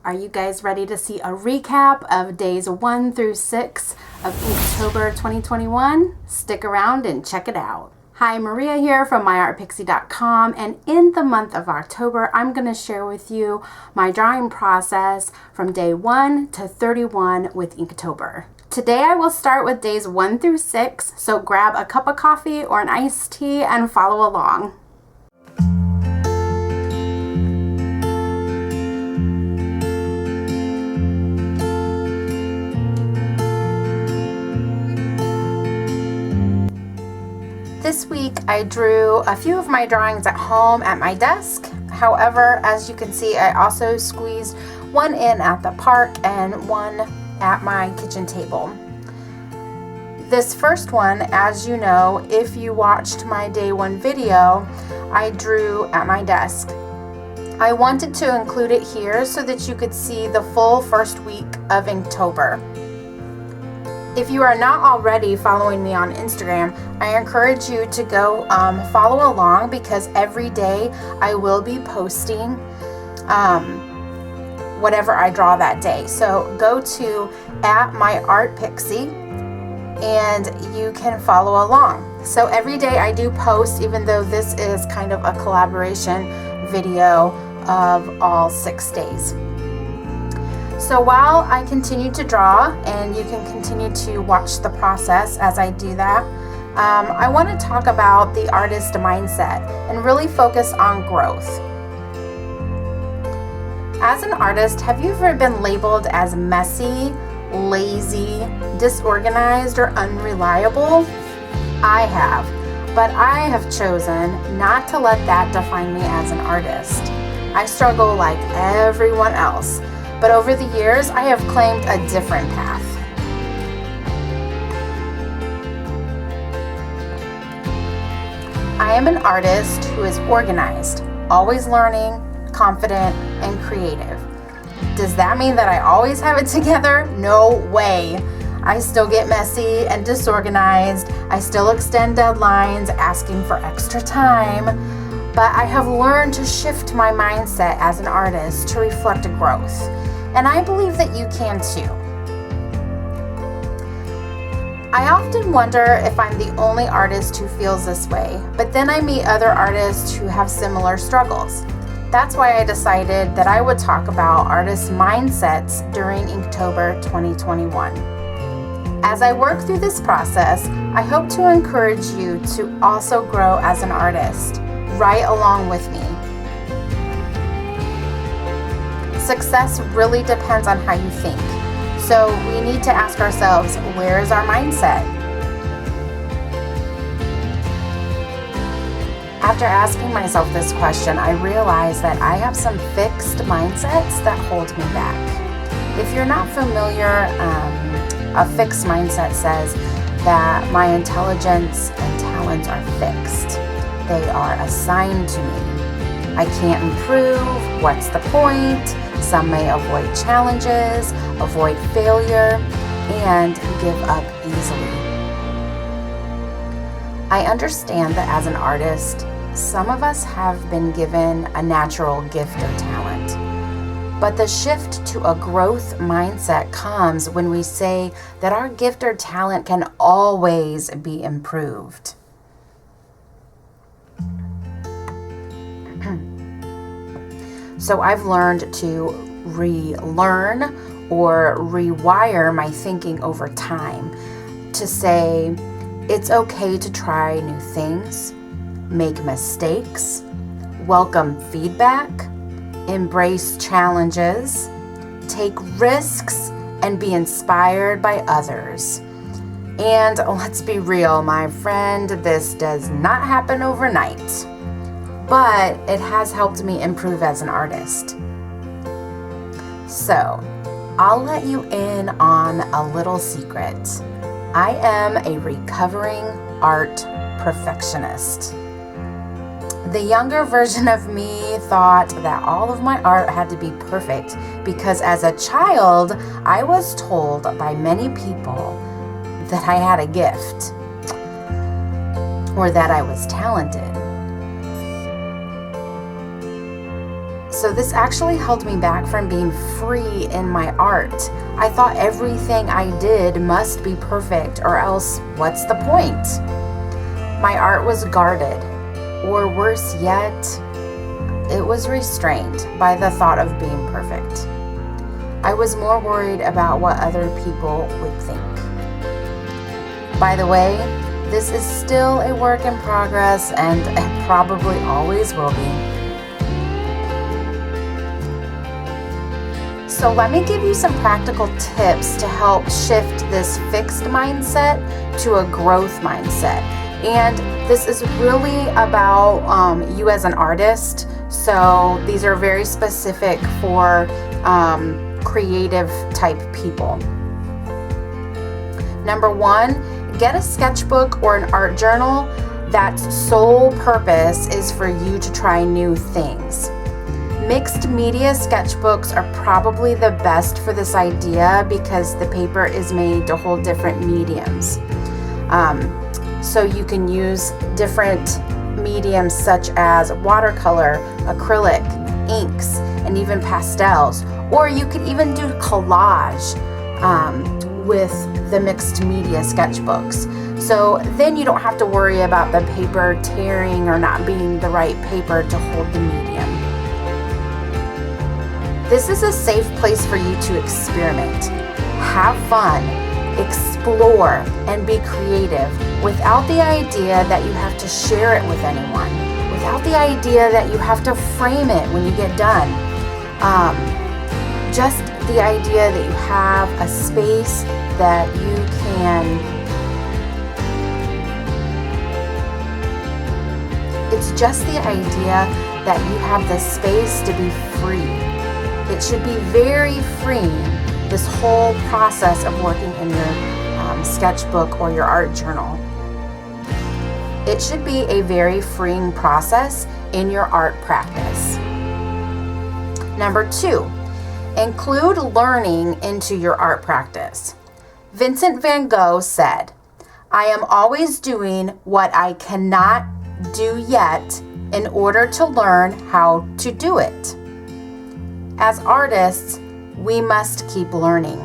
Are you guys ready to see a recap of days 1 through 6 of Inktober 2021? Stick around and check it out. Hi, Maria here from myartpixie.com, and in the month of October, I'm going to share with you my drawing process from day 1 to 31 with Inktober. Today I will start with days 1 through 6, so grab a cup of coffee or an iced tea and follow along. This week I drew a few of my drawings at home at my desk. However, as you can see, I also squeezed one in at the park and one at my kitchen table. This first one, as you know, if you watched my day 1 video, I drew at my desk. I wanted to include it here so that you could see the full first week of Inktober. If you are not already following me on Instagram, I encourage you to go follow along, because every day I will be posting whatever I draw that day. So go to @myartpixie and you can follow along. So every day I do post, even though this is kind of a collaboration video of all 6 days. So while I continue to draw, and you can continue to watch the process as I do that, I want to talk about the artist mindset and really focus on growth. As an artist, have you ever been labeled as messy, lazy, disorganized, or unreliable? I have, but I have chosen not to let that define me as an artist. I struggle like everyone else. But over the years, I have claimed a different path. I am an artist who is organized, always learning, confident, and creative. Does that mean that I always have it together? No way. I still get messy and disorganized. I still extend deadlines, asking for extra time. But I have learned to shift my mindset as an artist to reflect growth. And I believe that you can too. I often wonder if I'm the only artist who feels this way, but then I meet other artists who have similar struggles. That's why I decided that I would talk about artist mindsets during Inktober 2021. As I work through this process, I hope to encourage you to also grow as an artist, right along with me. Success really depends on how you think. So we need to ask ourselves, where is our mindset? After asking myself this question, I realized that I have some fixed mindsets that hold me back. If you're not familiar, a fixed mindset says that my intelligence and talents are fixed. They are assigned to me. I can't improve. What's the point? Some may avoid challenges, avoid failure, and give up easily. I understand that as an artist, some of us have been given a natural gift or talent. But the shift to a growth mindset comes when we say that our gift or talent can always be improved. So I've learned to relearn or rewire my thinking over time to say it's okay to try new things, make mistakes, welcome feedback, embrace challenges, take risks, and be inspired by others. And let's be real, my friend, this does not happen overnight. But it has helped me improve as an artist. So, I'll let you in on a little secret. I am a recovering art perfectionist. The younger version of me thought that all of my art had to be perfect because as a child, I was told by many people that I had a gift or that I was talented. So this actually held me back from being free in my art. I thought everything I did must be perfect, or else what's the point? My art was guarded, or worse yet, it was restrained by the thought of being perfect. I was more worried about what other people would think. By the way, this is still a work in progress, and it probably always will be. So let me give you some practical tips to help shift this fixed mindset to a growth mindset. And this is really about you as an artist. So these are very specific for creative type people. Number 1, get a sketchbook or an art journal that's sole purpose is for you to try new things. Mixed media sketchbooks are probably the best for this idea because the paper is made to hold different mediums. So you can use different mediums such as watercolor, acrylic, inks, and even pastels. Or you could even do collage with the mixed media sketchbooks. So then you don't have to worry about the paper tearing or not being the right paper to hold the medium. This is a safe place for you to experiment, have fun, explore, and be creative without the idea that you have to share it with anyone, without the idea that you have to frame it when you get done. Just the idea that you have a space that you can. It's just the idea that you have the space to be free. It should be very freeing, this whole process of working in your sketchbook or your art journal. It should be a very freeing process in your art practice. Number 2, include learning into your art practice. Vincent van Gogh said, "I am always doing what I cannot do yet in order to learn how to do it." As artists, we must keep learning.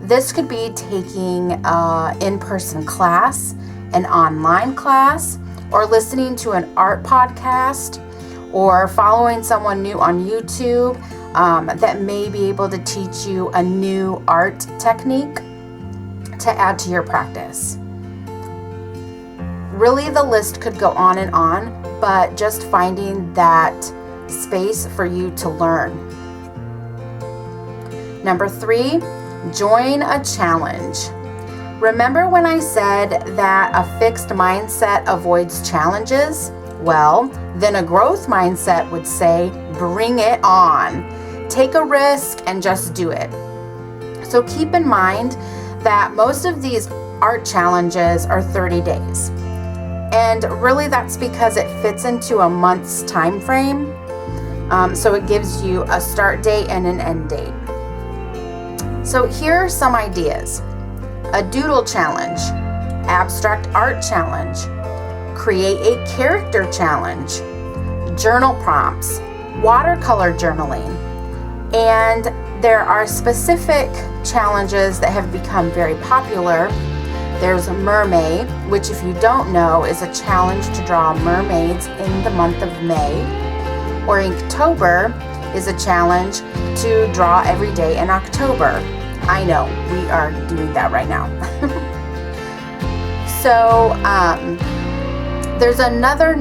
This could be taking an in-person class, an online class, or listening to an art podcast, or following someone new on YouTube that may be able to teach you a new art technique to add to your practice. Really, the list could go on and on, but just finding that space for you to learn. Number 3, join a challenge. Remember when I said that a fixed mindset avoids challenges? Well, then a growth mindset would say, bring it on. Take a risk and just do it. So keep in mind that most of these art challenges are 30 days. And really that's because it fits into a month's time frame. So it gives you a start date and an end date. So here are some ideas. A doodle challenge, abstract art challenge, create a character challenge, journal prompts, watercolor journaling, and there are specific challenges that have become very popular. There's Mermaid, which if you don't know is a challenge to draw mermaids in the month of May, or Inktober is a challenge to draw every day in October. I know, we are doing that right now. So there's another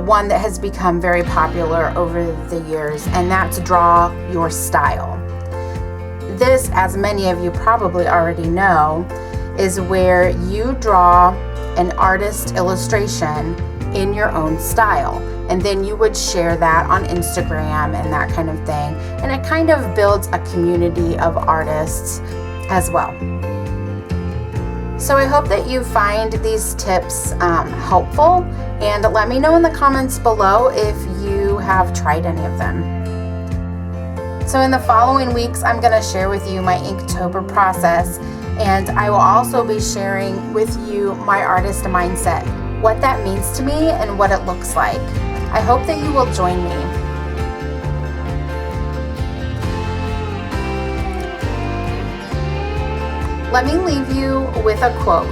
one that has become very popular over the years, and that's Draw Your Style. This, as many of you probably already know, is where you draw an artist illustration in your own style. And then you would share that on Instagram and that kind of thing. And it kind of builds a community of artists as well. So I hope that you find these tips helpful, and let me know in the comments below if you have tried any of them. So in the following weeks, I'm going to share with you my Inktober process, and I will also be sharing with you my artist mindset, what that means to me and what it looks like. I hope that you will join me. Let me leave you with a quote.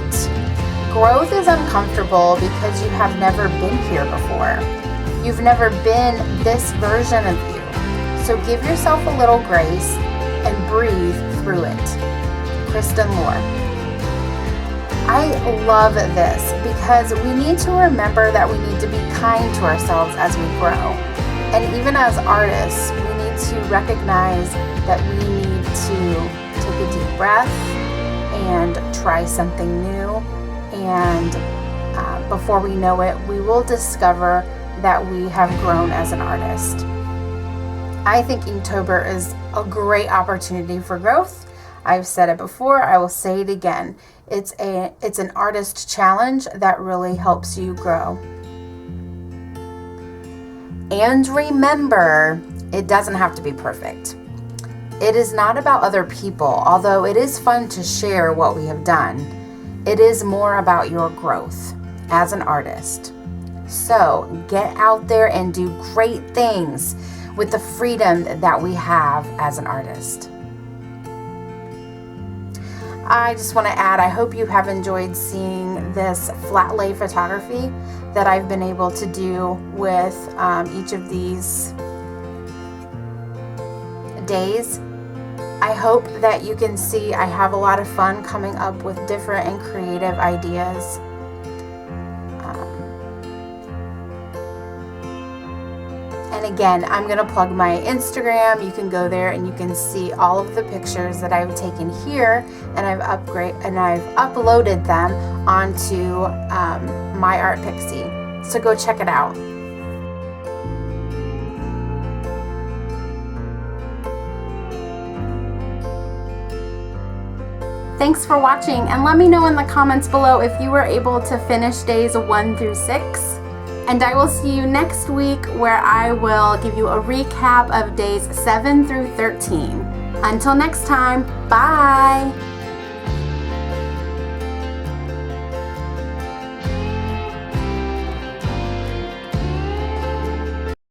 Growth is uncomfortable because you have never been here before. You've never been this version of you. So give yourself a little grace and breathe through it. Kristen Lore. I love this because we need to remember that we need to be kind to ourselves as we grow. And even as artists, we need to recognize that we need to take a deep breath and try something new. And before we know it, we will discover that we have grown as an artist. I think Inktober is a great opportunity for growth. I've said it before, I will say it again. It's an artist challenge that really helps you grow. And remember, it doesn't have to be perfect. It is not about other people, although it is fun to share what we have done. It is more about your growth as an artist. So get out there and do great things with the freedom that we have as an artist. I just want to add, I hope you have enjoyed seeing this flat lay photography that I've been able to do with each of these days. I hope that you can see I have a lot of fun coming up with different and creative ideas. And again, I'm going to plug my Instagram. You can go there and you can see all of the pictures that I've taken here, and I've uploaded them onto My Art Pixie. So go check it out. Thanks for watching, and let me know in the comments below if you were able to finish days 1 through 6. And I will see you next week, where I will give you a recap of days 7 through 13. Until next time, bye!